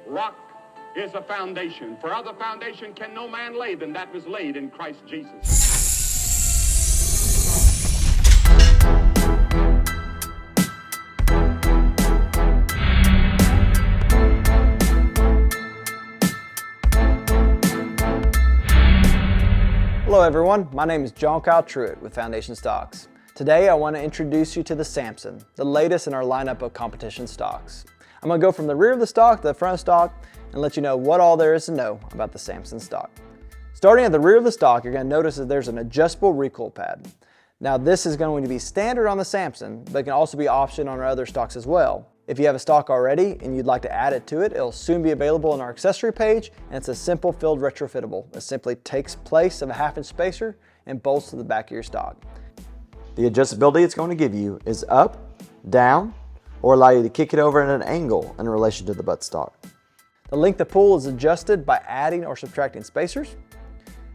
rock is a foundation, for other foundation can no man lay than that was laid in Christ Jesus. Hello everyone, my name is John Kyle Truitt with Foundation Stocks. Today I want to introduce you to the Samson, the latest in our lineup of competition stocks. I'm going to go from the rear of the stock to the front of stock and let you know what all there is to know about the Samson stock. Starting at the rear of the stock, you're going to notice that there's an adjustable recoil pad. Now this is going to be standard on the Samson, but it can also be optioned on our other stocks as well. If you have a stock already and you'd like to add it to it, it'll soon be available on our accessory page, and it's a simple filled retrofittable. It simply takes place of a 1/2-inch spacer and bolts to the back of your stock. The adjustability it's going to give you is up, down, or allow you to kick it over at an angle in relation to the buttstock. The length of pull is adjusted by adding or subtracting spacers.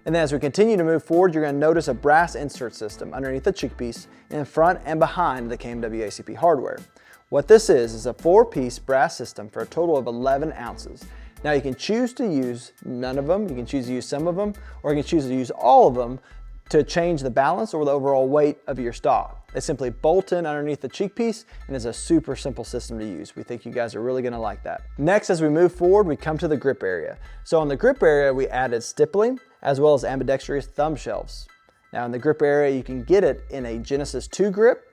And then as we continue to move forward, you're going to notice a brass insert system underneath the cheek piece in front and behind the KMW ACP hardware. What this is a 4-piece brass system for a total of 11 ounces. Now you can choose to use none of them, you can choose to use some of them, or you can choose to use all of them to change the balance or the overall weight of your stock. They simply bolt in underneath the cheek piece and it's a super simple system to use. We think you guys are really gonna like that. Next, as we move forward, we come to the grip area. So on the grip area, we added stippling as well as ambidextrous thumb shelves. Now in the grip area, you can get it in a Genesis 2 grip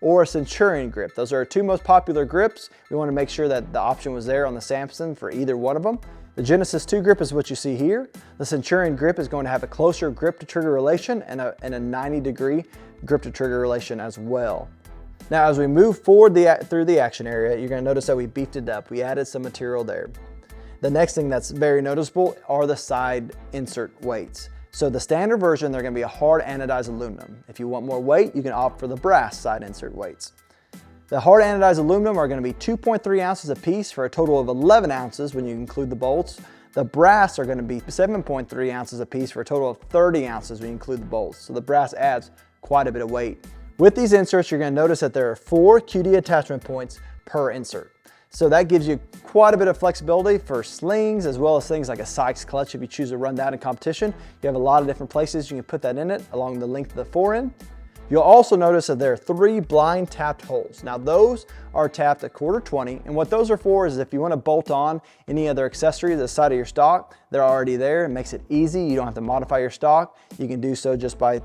or a Centurion grip. Those are our two most popular grips. We want to make sure that the option was there on the Samson for either one of them. The Genesis 2 grip is what you see here. The Centurion grip is going to have a closer grip to trigger relation and a 90-degree grip to trigger relation as well. Now as we move forward through the action area, you're going to notice that we beefed it up. We added some material there. The next thing that's very noticeable are the side insert weights. So the standard version, they're going to be a hard anodized aluminum. If you want more weight, you can opt for the brass side insert weights. The hard anodized aluminum are going to be 2.3 ounces a piece for a total of 11 ounces when you include the bolts. The brass are going to be 7.3 ounces a piece for a total of 30 ounces when you include the bolts. So the brass adds quite a bit of weight. With these inserts, you're going to notice that there are 4 QD attachment points per insert. So that gives you quite a bit of flexibility for slings as well as things like a Sikes Clutch. If you choose to run that in competition, you have a lot of different places you can put that in it along the length of the forend. You'll also notice that there are 3 blind tapped holes. Now those are tapped at 1/4 and what those are for is if you want to bolt on any other accessories to the side of your stock, they're already there. It makes it easy. You don't have to modify your stock. You can do so just by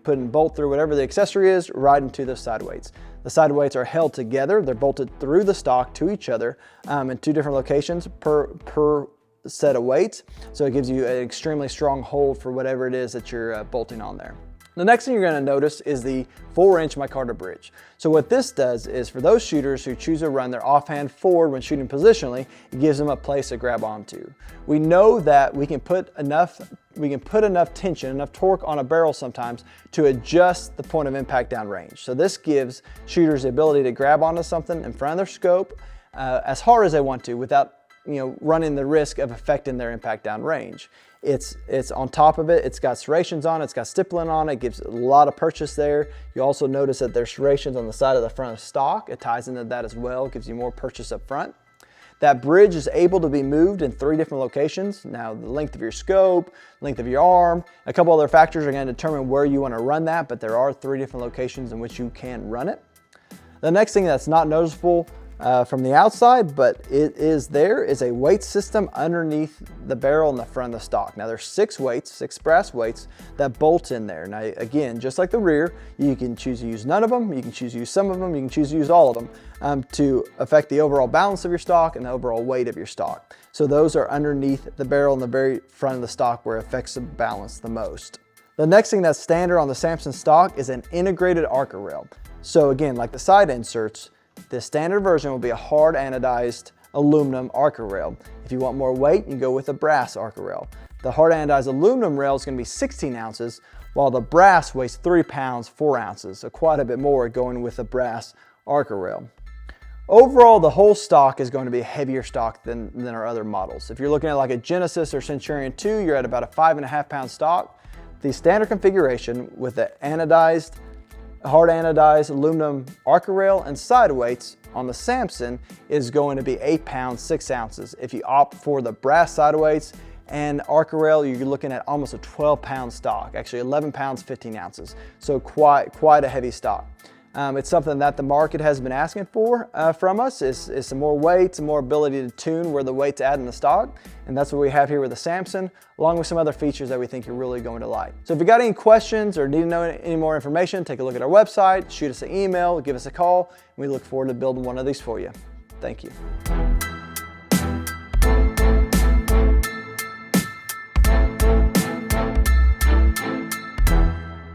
putting bolt through whatever the accessory is right into the side weights. The side weights are held together. They're bolted through the stock to each other in 2 different locations per set of weights. So it gives you an extremely strong hold for whatever it is that you're bolting on there. The next thing you're going to notice is the 4-inch Micarta Bridge. So what this does is for those shooters who choose to run their offhand forward when shooting positionally, it gives them a place to grab onto. We know that we can put enough tension, enough torque on a barrel sometimes to adjust the point of impact down range. So this gives shooters the ability to grab onto something in front of their scope as hard as they want to without running the risk of affecting their impact down range. It's on top of it, it's got serrations on it, it's got stippling on it, gives a lot of purchase there. You also notice that there's serrations on the side of the front of stock. It ties into that as well, gives you more purchase up front. That bridge is able to be moved in 3 different locations. Now the length of your scope, length of your arm, a couple other factors are going to determine where you want to run that, but there are 3 different locations in which you can run it. The next thing that's not noticeable from the outside, but it is there, is a weight system underneath the barrel in the front of the stock. Now there's 6 weights, 6 brass weights that bolt in there. Now again, just like the rear, you can choose to use none of them, you can choose to use some of them, you can choose to use all of them to affect the overall balance of your stock and the overall weight of your stock. So those are underneath the barrel in the very front of the stock where it affects the balance the most. The next thing that's standard on the Samson stock is an integrated ARCA Rail. So again, like the side inserts, the standard version will be a hard anodized aluminum ARCA Rail. If you want more weight, you can go with a brass ARCA Rail. The hard anodized aluminum rail is going to be 16 ounces, while the brass weighs 3 pounds, 4 ounces. So quite a bit more going with the brass ARCA Rail. Overall, the whole stock is going to be a heavier stock than our other models. If you're looking at like a Genesis or Centurion 2, you're at about a 5.5 pound stock. The standard configuration with the anodized hard anodized aluminum ARCA Rail and side weights on the Samson is going to be 8 pounds, 6 ounces. If you opt for the brass side weights and ARCA Rail, you're looking at almost a 12-pound stock, actually 11 pounds, 15 ounces. So quite a heavy stock. It's something that the market has been asking for from us is some more weight, some more ability to tune where the weight's at in the stock. And that's what we have here with the Samson, along with some other features that we think you're really going to like. So if you got any questions or need to know any more information, take a look at our website, shoot us an email, give us a call, and we look forward to building one of these for you. Thank you.